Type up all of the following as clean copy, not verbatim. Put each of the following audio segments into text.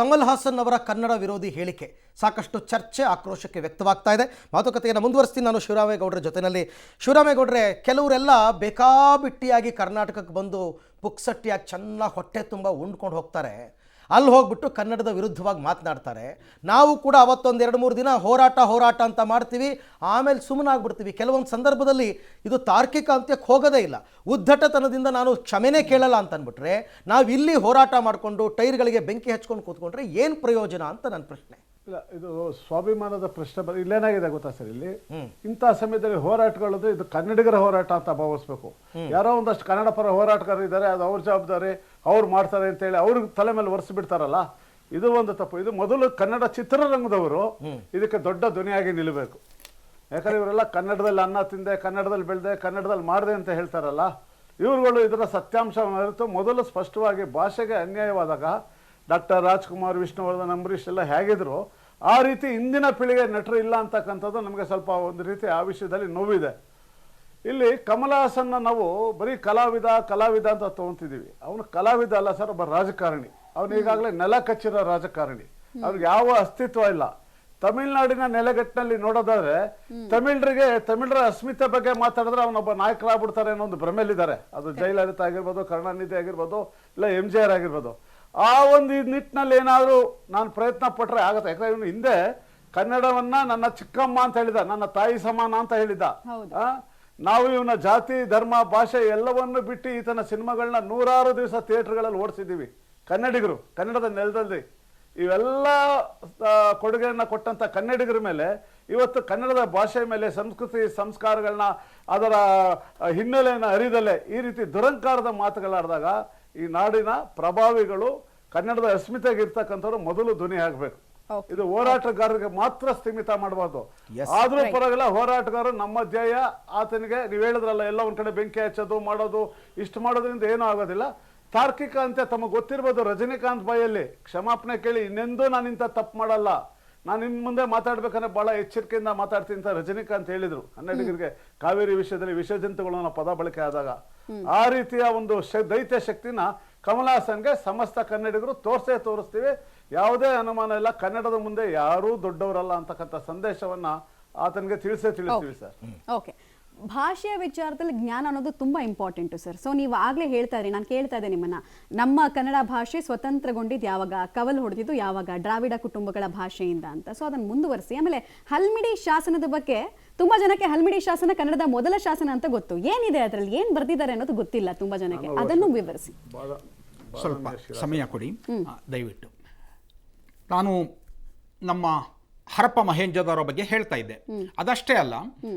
ಕಮಲ್ ಹಾಸನ್ ಅವರ ಕನ್ನಡ ವಿರೋಧಿ ಹೇಳಿಕೆ ಸಾಕಷ್ಟು ಚರ್ಚೆ ಆಕ್ರೋಶಕ್ಕೆ ವ್ಯಕ್ತವಾಗ್ತಾ ಇದೆ. ಮಾತುಕತೆಯನ್ನು ಮುಂದುವರಿಸ್ತೀನಿ ನಾನು ಶಿವರಾಮೇಗೌಡರ ಜೊತೆಯಲ್ಲಿ. ಶಿವರಾಮೇಗೌಡರೆ, ಕೆಲವರೆಲ್ಲ ಬೇಕಾಬಿಟ್ಟಿಯಾಗಿ ಕರ್ನಾಟಕಕ್ಕೆ ಬಂದು ಪುಕ್ಸಟ್ಟಿಯಾಗಿ ಚೆನ್ನಾಗಿ ಹೊಟ್ಟೆ ತುಂಬ ಉಂಡ್ಕೊಂಡು ಹೋಗ್ತಾರೆ. ಅಲ್ಲಿ ಹೋಗ್ಬಿಟ್ಟು ಕನ್ನಡದ ವಿರುದ್ಧವಾಗಿ ಮಾತನಾಡ್ತಾರೆ. ನಾವು ಕೂಡ ಅವತ್ತೊಂದು 2-3 ದಿನ ಹೋರಾಟ ಅಂತ ಮಾಡ್ತೀವಿ, ಆಮೇಲೆ ಸುಮ್ಮನಾಗ್ಬಿಡ್ತೀವಿ. ಕೆಲವೊಂದು ಸಂದರ್ಭದಲ್ಲಿ ಇದು ತಾರ್ಕಿಕ ಅಂತ್ಯಕ್ಕೆ ಹೋಗೋದೇ ಇಲ್ಲ. ಉದ್ದಟತನದಿಂದ ನಾನು ಕ್ಷಮೆನೇ ಕೇಳಲ್ಲ ಅಂತ ಅಂದ್ಬಿಟ್ರೆ ನಾವು ಇಲ್ಲಿ ಹೋರಾಟ ಮಾಡಿಕೊಂಡು ಟೈರ್ಗಳಿಗೆ ಬೆಂಕಿ ಹಚ್ಕೊಂಡು ಕೂತ್ಕೊಂಡ್ರೆ ಏನು ಪ್ರಯೋಜನ ಅಂತ ನನ್ನ ಪ್ರಶ್ನೆ. ಇಲ್ಲ, ಇದು ಸ್ವಾಭಿಮಾನದ ಪ್ರಶ್ನೆ. ಇಲ್ಲೇನಾಗಿದೆ ಗೊತ್ತಾ ಸರ್, ಇಲ್ಲಿ ಇಂಥ ಸಮಯದಲ್ಲಿ ಹೋರಾಟಗಳದ್ದು ಇದು ಕನ್ನಡಿಗರ ಹೋರಾಟ ಅಂತ ಭಾವಿಸ್ಬೇಕು. ಯಾರೋ ಒಂದಷ್ಟು ಕನ್ನಡ ಪರ ಹೋರಾಟಗಾರರು ಇದ್ದಾರೆ, ಅದು ಅವ್ರ ಜವಾಬ್ದಾರಿ, ಅವ್ರು ಮಾಡ್ತಾರೆ ಅಂತೇಳಿ ಅವ್ರಿಗೆ ತಲೆ ಮೇಲೆ ಒರೆಸಿಬಿಡ್ತಾರಲ್ಲ, ಇದು ಒಂದು ತಪ್ಪು. ಇದು ಮೊದಲು ಕನ್ನಡ ಚಿತ್ರರಂಗದವರು ಇದಕ್ಕೆ ದೊಡ್ಡ ಧ್ವನಿಯಾಗಿ ನಿಲ್ಲಬೇಕು. ಯಾಕಂದ್ರೆ ಇವರೆಲ್ಲ ಕನ್ನಡದಲ್ಲಿ ಅನ್ನ ತಿಂದೆ, ಕನ್ನಡದಲ್ಲಿ ಬೆಳೆದೆ, ಕನ್ನಡದಲ್ಲಿ ಮಾಡಿದೆ ಅಂತ ಹೇಳ್ತಾರಲ್ಲ, ಇವ್ರುಗಳು ಇದರ ಸತ್ಯಾಂಶವನ್ನು ಅರಿತು ಮೊದಲು ಸ್ಪಷ್ಟವಾಗಿ ಭಾಷೆಗೆ ಅನ್ಯಾಯವಾದಾಗ ಡಾಕ್ಟರ್ ರಾಜ್ಕುಮಾರ್, ವಿಷ್ಣುವರ್ಧನ್, ಅಂಬರೀಷ್ ಎಲ್ಲ ಹೇಗಿದ್ರು ಆ ರೀತಿ ಇಂದಿನ ಪೀಳಿಗೆ ನಟರು ಇಲ್ಲ ಅಂತಕ್ಕಂಥದ್ದು ನಮಗೆ ಸ್ವಲ್ಪ ಒಂದು ರೀತಿ ಆ ವಿಷಯದಲ್ಲಿ ನೋವಿದೆ. ಇಲ್ಲಿ ಕಮಲ್ ಹಾಸನ್ನ ನಾವು ಬರೀ ಕಲಾವಿದ ಅಂತ ತೊಗೊತಿದ್ದೀವಿ. ಅವನು ಕಲಾವಿದ ಅಲ್ಲ ಸರ್, ಒಬ್ಬ ರಾಜಕಾರಣಿ. ಅವನು ಈಗಾಗಲೇ ನೆಲ ಕಚ್ಚಿರೋ ರಾಜಕಾರಣಿ. ಅವ್ನಿಗೆ ಯಾವ ಅಸ್ತಿತ್ವ ಇಲ್ಲ. ತಮಿಳ್ನಾಡಿನ ನೆಲೆಗಟ್ಟಿನಲ್ಲಿ ನೋಡೋದಾದ್ರೆ ತಮಿಳರ ಅಸ್ಮಿತೆ ಬಗ್ಗೆ ಮಾತಾಡಿದ್ರೆ ಅವನೊಬ್ಬ ನಾಯಕರಾಗ್ಬಿಡ್ತಾರೆ ಅನ್ನೋ ಒಂದು ಭ್ರಮೆಯಲ್ಲಿದ್ದಾರೆ. ಅದು ಜಯಲಲಿತಾ ಆಗಿರ್ಬೋದು, ಕರುಣಾನಿಧಿ ಆಗಿರ್ಬೋದು, ಇಲ್ಲ MJR ಆಗಿರ್ಬೋದು. ಆ ಒಂದು ನಿಟ್ಟಿನಲ್ಲಿ ಏನಾದರೂ ನಾನು ಪ್ರಯತ್ನ ಪಟ್ಟರೆ ಆಗತ್ತೆ. ಯಾಕಂದ್ರೆ ಇವನು ಹಿಂದೆ ಕನ್ನಡವನ್ನ ನನ್ನ ಚಿಕ್ಕಮ್ಮ ಅಂತ ಹೇಳಿದ, ನನ್ನ ತಾಯಿ ಸಮಾನ ಅಂತ ಹೇಳಿದ. ನಾವು ಇವನ ಜಾತಿ, ಧರ್ಮ, ಭಾಷೆ ಎಲ್ಲವನ್ನು ಬಿಟ್ಟು ಈತನ ಸಿನಿಮಾಗಳನ್ನ 100 ದಿವಸ ಥಿಯೇಟರ್ಗಳಲ್ಲಿ ಓಡಿಸಿದ್ದೀವಿ. ಕನ್ನಡಿಗರು ಕನ್ನಡದ ನೆಲದಲ್ಲಿ ಇವೆಲ್ಲ ಕೊಡುಗೆಯನ್ನು ಕೊಟ್ಟಂತ ಕನ್ನಡಿಗರ ಮೇಲೆ ಇವತ್ತು ಕನ್ನಡದ ಭಾಷೆ ಮೇಲೆ, ಸಂಸ್ಕೃತಿ ಸಂಸ್ಕಾರಗಳನ್ನ, ಅದರ ಹಿನ್ನೆಲೆಯನ್ನು ಅರಿದಲೆ ಈ ರೀತಿ ದುರಂಕಾರದ ಮಾತುಗಳಾಡಿದಾಗ ಈ ನಾಡಿನ ಪ್ರಭಾವಿಗಳು ಕನ್ನಡದ ಅಸ್ಮಿತೆಗೆ ಇರ್ತಕ್ಕಂಥವ್ರು ಮೊದಲು ಧ್ವನಿ ಆಗಬೇಕು. ಇದು ಹೋರಾಟಗಾರರಿಗೆ ಮಾತ್ರ ಸೀಮಿತ ಮಾಡಬಾರ್ದು. ಆದ್ರೂ ಪರವಾಗಿಲ್ಲ, ಹೋರಾಟಗಾರರು ನಮ್ಮ ಧ್ಯೇಯ. ಆತನಿಗೆ ನೀವು ಹೇಳಿದ್ರಲ್ಲ, ಎಲ್ಲ ಒಂದ್ ಕಡೆ ಬೆಂಕಿ ಹಚ್ಚೋದು ಮಾಡೋದು, ಇಷ್ಟು ಮಾಡೋದ್ರಿಂದ ಏನೂ ಆಗೋದಿಲ್ಲ. ತಾರ್ಕಿಕ ಅಂತ ತಮಗೆ ಗೊತ್ತಿರ್ಬೋದು. ರಜನಿಕಾಂತ್ ಬಾಯಲ್ಲಿ ಕ್ಷಮಾಪಣೆ ಕೇಳಿ ಇನ್ನೆಂದೂ ನಾನು ಇಂಥ ತಪ್ಪು ಮಾಡಲ್ಲ, ನಾನು ಇನ್ನು ಮುಂದೆ ಮಾತಾಡ್ಬೇಕಂದ್ರೆ ಬಹಳ ಎಚ್ಚರಿಕೆಯಿಂದ ಮಾತಾಡ್ತೀನಿ ಅಂತ ರಜನಿಕಾಂತ್ ಹೇಳಿದ್ರು. ಕನ್ನಡಿಗರಿಗೆ ಕಾವೇರಿ ವಿಷಯದಲ್ಲಿ ವಿಷಜಂತುಗಳು ಅನ್ನೋ ಪದ ಬಳಕೆ ಆದಾಗ ಆ ರೀತಿಯ ಒಂದು ದೈತ್ಯ ಶಕ್ತಿನ ಕಮಲ್ ಹಾಸನ್ಗೆ ಸಮಸ್ತ ಕನ್ನಡಿಗರು ತೋರಿಸ್ತೀವಿ. ಯಾವುದೇ ಅನುಮಾನ ಇಲ್ಲ, ಕನ್ನಡದ ಮುಂದೆ ಯಾರೂ ದೊಡ್ಡವರಲ್ಲ ಅಂತಕ್ಕಂಥ ಸಂದೇಶವನ್ನ ಆತನಿಗೆ ತಿಳಿಸ್ತೀವಿ ಸರ್. ಓಕೆ, ಭಾಷೆಯ ವಿಚಾರದಲ್ಲಿ ಜ್ಞಾನ ಅನ್ನೋದು ತುಂಬ ಇಂಪಾರ್ಟೆಂಟು ಸರ್. ಸೊ ನೀವು ಆಗಲೇ ಹೇಳ್ತಾ ಇದ್ರಿ, ನಾನು ಕೇಳ್ತಾ ಇದ್ದೆ ನಿಮ್ಮನ್ನ, ನಮ್ಮ ಕನ್ನಡ ಭಾಷೆ ಸ್ವತಂತ್ರಗೊಂಡಿದ್ದು ಯಾವಾಗ, ಕವಲು ಹೊಡೆದಿದ್ದು ಯಾವಾಗ, ದ್ರಾವಿಡ ಕುಟುಂಬಗಳ ಭಾಷೆಯಿಂದ ಅಂತ. ಸೊ ಅದನ್ನು ಮುಂದುವರಿಸಿ. ಆಮೇಲೆ ಹಲ್ಮಿಡಿ ಶಾಸನದ ಬಗ್ಗೆ ತುಂಬಾ ಜನಕ್ಕೆ ಹಲ್ಮಿಡಿ ಶಾಸನ ಕನ್ನಡದ ಮೊದಲ ಶಾಸನ ಅಂತ ಗೊತ್ತು. ಏನಿದೆ ಅದರಲ್ಲಿ, ಏನು ಬರೆದಿದ್ದಾರೆ ಅನ್ನೋದು ಗೊತ್ತಿಲ್ಲ ತುಂಬಾ ಜನಕ್ಕೆ. ಅದನ್ನು ವಿವರಿಸಿ. ಸ್ವಲ್ಪ ಸಮಯ ಕೊಡಿ ದಯವಿಟ್ಟು. ನಾನು ನಮ್ಮ ಹರಪ್ಪ ಮಹೇಂಜೋದಾರೋ ಬಗ್ಗೆ ಹೇಳ್ತಾ ಇದ್ದೆ. ಅದಷ್ಟೇ ಅಲ್ಲ,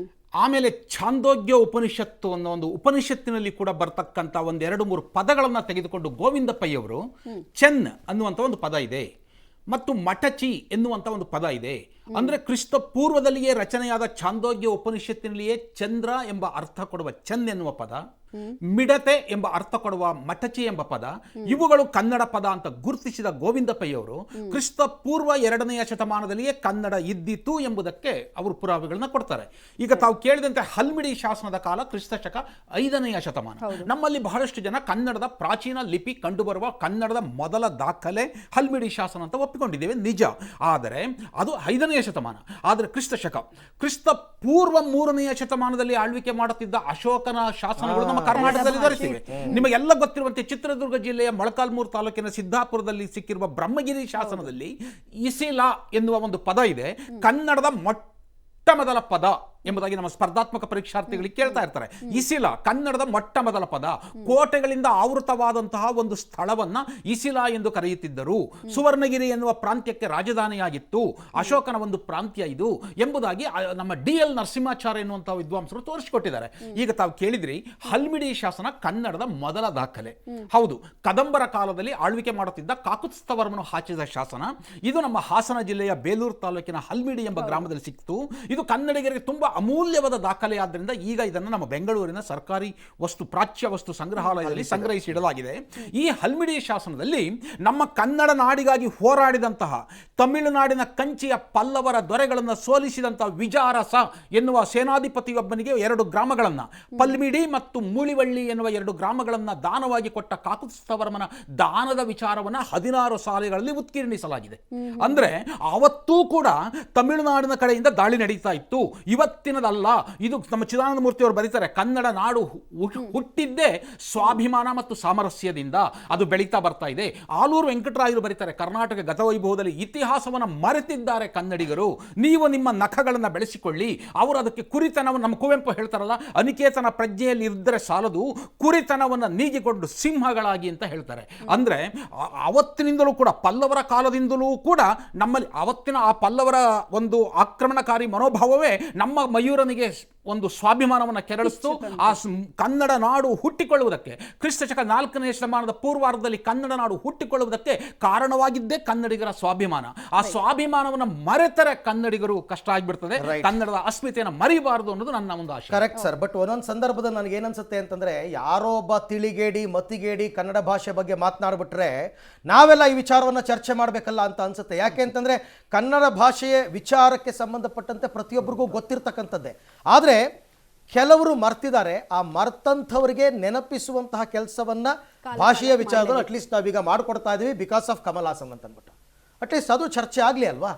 ಆಮೇಲೆ ಛಾಂದೋಗ್ಯ ಉಪನಿಷತ್ತು ಅನ್ನೋ ಒಂದು ಉಪನಿಷತ್ತಿನಲ್ಲಿ ಕೂಡ ಬರ್ತಕ್ಕಂಥ 1-2-3 ಪದಗಳನ್ನು ತೆಗೆದುಕೊಂಡು ಗೋವಿಂದ ಪೈಯವರು ಚೆನ್ ಅನ್ನುವಂಥ ಒಂದು ಪದ ಇದೆ ಮತ್ತು ಮಠಚಿ ಎನ್ನುವಂಥ ಒಂದು ಪದ ಇದೆ. ಅಂದರೆ ಕ್ರಿಸ್ತ ಪೂರ್ವದಲ್ಲಿಯೇ ರಚನೆಯಾದ ಛಾಂದೋಗ್ಯ ಉಪನಿಷತ್ತಿನಲ್ಲಿಯೇ ಚಂದ್ರ ಎಂಬ ಅರ್ಥ ಕೊಡುವ ಚೆನ್ ಎನ್ನುವ ಪದ, ಮಿಡತೆ ಎಂಬ ಅರ್ಥ ಕೊಡುವ ಮಠಚಿ ಎಂಬ ಪದ, ಇವುಗಳು ಕನ್ನಡ ಪದ ಅಂತ ಗುರುತಿಸಿದ ಗೋವಿಂದ ಪೈಯವರು ಕ್ರಿಸ್ತ ಪೂರ್ವ 2ನೇ ಶತಮಾನದಲ್ಲಿಯೇ ಕನ್ನಡ ಇದ್ದಿತು ಎಂಬುದಕ್ಕೆ ಅವರು ಪುರಾವೆಗಳನ್ನ ಕೊಡ್ತಾರೆ. ಈಗ ತಾವು ಕೇಳಿದಂತೆ ಹಲ್ಮಿಡಿ ಶಾಸನದ ಕಾಲ ಕ್ರಿಸ್ತ ಶಕ 5ನೇ ಶತಮಾನ. ನಮ್ಮಲ್ಲಿ ಬಹಳಷ್ಟು ಜನ ಕನ್ನಡದ ಪ್ರಾಚೀನ ಲಿಪಿ ಕಂಡುಬರುವ ಕನ್ನಡದ ಮೊದಲ ದಾಖಲೆ ಹಲ್ಮಿಡಿ ಶಾಸನ ಅಂತ ಒಪ್ಪಿಕೊಂಡಿದ್ದೇವೆ, ನಿಜ. ಆದರೆ ಅದು 5ನೇ ಶತಮಾನ. ಆದರೆ ಕ್ರಿಸ್ತ ಪೂರ್ವ 3ನೇ ಶತಮಾನದಲ್ಲಿ ಆಳ್ವಿಕೆ ಮಾಡುತ್ತಿದ್ದ ಅಶೋಕನ ಶಾಸನಗಳು ನಮ್ಮ ಕರ್ನಾಟಕದಲ್ಲಿ ದೊರೆತಿವೆ. ನಿಮಗೆಲ್ಲ ಗೊತ್ತಿರುವಂತೆ ಚಿತ್ರದುರ್ಗ ಜಿಲ್ಲೆಯ ಮೊಳಕಾಲ್ಮೂರು ತಾಲೂಕಿನ ಸಿದ್ದಾಪುರದಲ್ಲಿ ಸಿಕ್ಕಿರುವ ಬ್ರಹ್ಮಗಿರಿ ಶಾಸನದಲ್ಲಿ ಇಸಿಲಾ ಎನ್ನುವ ಒಂದು ಪದ ಇದೆ. ಕನ್ನಡದ ಮೊದಲ ಪದ ಎಂಬುದಾಗಿ ನಮ್ಮ ಸ್ಪರ್ಧಾತ್ಮಕ ಪರೀಕ್ಷಾರ್ಥಿಗಳಿಗೆ ಕೇಳ್ತಾ ಇರ್ತಾರೆ. ಇಸಿಲಾ ಕನ್ನಡದ ಮೊದಲ ಪದ. ಕೋಟೆಗಳಿಂದ ಆವೃತವಾದಂತಹ ಒಂದು ಸ್ಥಳವನ್ನ ಇಸಿಲಾ ಎಂದು ಕರೆಯುತ್ತಿದ್ದರು. ಸುವರ್ಣಗಿರಿ ಎನ್ನುವ ಪ್ರಾಂತ್ಯಕ್ಕೆ ರಾಜಧಾನಿಯಾಗಿತ್ತು. ಅಶೋಕನ ಒಂದು ಪ್ರಾಂತ್ಯ ಇದು ಎಂಬುದಾಗಿ ನಮ್ಮ DL ನರಸಿಂಹಾಚಾರ್ಯ ಎನ್ನುವಂತಹ ವಿದ್ವಾಂಸರು ತೋರಿಸಿಕೊಟ್ಟಿದ್ದಾರೆ. ಈಗ ತಾವು ಕೇಳಿದ್ರಿ, ಹಲ್ಮಿಡಿ ಶಾಸನ ಕನ್ನಡದ ಮೊದಲ ದಾಖಲೆ. ಹೌದು, ಕದಂಬರ ಕಾಲದಲ್ಲಿ ಆಳ್ವಿಕೆ ಮಾಡುತ್ತಿದ್ದ ಕಾಕುತ್ಸ್ಥವರ್ಮನು ಹಾಕಿದ ಶಾಸನ. ಇದು ನಮ್ಮ ಹಾಸನ ಜಿಲ್ಲೆಯ ಬೇಲೂರು ತಾಲೂಕಿನ ಹಲ್ಮಿಡಿ ಎಂಬ ಗ್ರಾಮದಲ್ಲಿ ಸಿಕ್ತು. ಇದು ಕನ್ನಡಿಗರಿಗೆ ತುಂಬಾ ಅಮೂಲ್ಯವಾದ ದಾಖಲೆ ಆದ್ದರಿಂದ ಈಗ ಇದನ್ನು ನಮ್ಮ ಬೆಂಗಳೂರಿನ ಸರ್ಕಾರಿ ಪ್ರಾಚ್ಯ ವಸ್ತು ಸಂಗ್ರಹಾಲಯದಲ್ಲಿ ಸಂಗ್ರಹಿಸಿ ಇಡಲಾಗಿದೆ. ಈ ಹಲ್ಮಿಡಿ ಶಾಸನದಲ್ಲಿ ನಮ್ಮ ಕನ್ನಡ ನಾಡಿಗಾಗಿ ಹೋರಾಡಿದಂತಹ ತಮಿಳುನಾಡಿನ ಕಂಚಿಯ ಪಲ್ಲವರ ದೊರೆಗಳನ್ನು ಸೋಲಿಸಿದಂತಹ ವಿಜಾರಸ ಎನ್ನುವ ಸೇನಾಧಿಪತಿಯೊಬ್ಬನಿಗೆ 2 ಗ್ರಾಮಗಳನ್ನು, ಪಲ್ಮಿಡಿ ಮತ್ತು ಮೂಳಿವಳ್ಳಿ ಎನ್ನುವ 2 ಗ್ರಾಮಗಳನ್ನು ದಾನವಾಗಿ ಕೊಟ್ಟ ಕಾಕುತ್ಸ್ಥವರ್ಮನ ದಾನದ ವಿಚಾರವನ್ನು 16 ಸಾಲೆಗಳಲ್ಲಿ ಉತ್ಕೀರ್ಣಿಸಲಾಗಿದೆ. ಅಂದ್ರೆ ಅವತ್ತೂ ಕೂಡ ತಮಿಳುನಾಡಿನ ಕಡೆಯಿಂದ ದಾಳಿ ನಡೀತಾ ಇತ್ತು, ಇವತ್ತಿನದಲ್ಲ. ಇದು ನಮ್ಮ ಚಿದಾನಂದ ಮೂರ್ತಿ ಅವರು ಬರೀತಾರೆ, ಕನ್ನಡ ನಾಡು ಹುಟ್ಟಿದ್ದೇ ಸ್ವಾಭಿಮಾನ ಮತ್ತು ಸಾಮರಸ್ಯದಿಂದ, ಅದು ಬೆಳೀತಾ ಬರ್ತಾ ಇದೆ. ಆಲೂರು ವೆಂಕಟರಾಯರು ಬರೀತಾರೆ, ಕರ್ನಾಟಕ ಗತವೈಭವದಲ್ಲಿ ಇತಿಹಾಸವನ್ನು ಮರೆತಿದ್ದಾರೆ ಕನ್ನಡಿಗರು, ನೀವು ನಿಮ್ಮ ನಖಗಳನ್ನು ಬೆಳೆಸಿಕೊಳ್ಳಿ. ಅವರು ಅದಕ್ಕೆ ಕುರಿತನವನ್ನು, ನಮ್ಮ ಕುವೆಂಪು ಹೇಳ್ತಾರಲ್ಲ, ಅನಿಕೇತನ ಪ್ರಜ್ಞೆಯಲ್ಲಿ ಇದ್ದರೆ ಸಾಲದು, ಕುರಿತನವನ್ನು ನೀಗಿಕೊಂಡು ಸಿಂಹಗಳಾಗಿ ಅಂತ ಹೇಳ್ತಾರೆ. ಅಂದ್ರೆ ಅವತ್ತಿನಿಂದಲೂ ಕೂಡ, ಪಲ್ಲವರ ಕಾಲದಿಂದಲೂ ಕೂಡ ನಮ್ಮಲ್ಲಿ ಅವತ್ತಿನ ಆ ಪಲ್ಲವರ ಒಂದು ಆಕ್ರಮಣಕಾರಿ ಮನೋಭಾವವೇ ನಮ್ಮ ಮಯೂರನಿಗೆ ಒಂದು ಸ್ವಾಭಿಮಾನವನ್ನು ಕೆರಳಿಸ್ತು. ಆ ಕನ್ನಡ ನಾಡು ಹುಟ್ಟಿಕೊಳ್ಳುವುದಕ್ಕೆ, ಕ್ರಿಸ್ತಶಕ 4ನೇ ಶತಮಾನದ ಪೂರ್ವಾರ್ಧದಲ್ಲಿ ಕನ್ನಡ ನಾಡು ಹುಟ್ಟಿಕೊಳ್ಳುವುದಕ್ಕೆ ಕಾರಣವಾಗಿದ್ದೇ ಕನ್ನಡಿಗರ ಸ್ವಾಭಿಮಾನ. ಆ ಸ್ವಾಭಿಮಾನವನ್ನು ಮರೆತರೆ ಕನ್ನಡಿಗರು ಕಷ್ಟ ಆಗಿಬಿಡ್ತದೆ. ಕನ್ನಡದ ಅಸ್ಮಿತೆಯನ್ನು ಮರಿಬಾರದು ಅನ್ನೋದು ನನ್ನ ಒಂದು ಆಶೆ. Correct sir. ಬಟ್ ಒಂದೊಂದು ಸಂದರ್ಭದಲ್ಲಿ ನನಗೆ ಏನನ್ಸುತ್ತೆ ಅಂತಂದ್ರೆ, ಯಾರೋ ಒಬ್ಬ ತಿಳಿಗೇಡಿ ಮತಿಗೇಡಿ ಕನ್ನಡ ಭಾಷೆ ಬಗ್ಗೆ ಮಾತನಾಡ್ಬಿಟ್ರೆ ನಾವೆಲ್ಲ ಈ ವಿಚಾರವನ್ನು ಚರ್ಚೆ ಮಾಡಬೇಕಲ್ಲ ಅಂತ ಅನ್ಸುತ್ತೆ. ಯಾಕೆ ಅಂತಂದ್ರೆ ಕನ್ನಡ ಭಾಷೆಯ ವಿಚಾರಕ್ಕೆ ಸಂಬಂಧಪಟ್ಟಂತೆ ಪ್ರತಿಯೊಬ್ಬರಿಗೂ ಗೊತ್ತಿರ್ತಕ್ಕಂಥದ್ದೇ. ಆದರೆ ಕೆಲವರು ಮರ್ತಿದ್ದಾರೆ. ಆ ಮರ್ತಂಥವರಿಗೆ ನೆನಪಿಸುವಂತಹ ಕೆಲಸವನ್ನ ಭಾಷೆಯ ವಿಚಾರದಲ್ಲಿ ಅಟ್ಲೀಸ್ಟ್ ನಾವೀಗ ಮಾಡ್ಕೊಡ್ತಾ ಇದೀವಿ, ಬಿಕಾಸ್ ಆಫ್ ಕಮಲ್ ಹಾಸನ್ ಅಂತ ಅಂದ್ಬಿಟ್ಟು. ಅಟ್ಲೀಸ್ಟ್ ಅದು ಚರ್ಚೆ ಆಗಲಿ ಅಲ್ವಾ?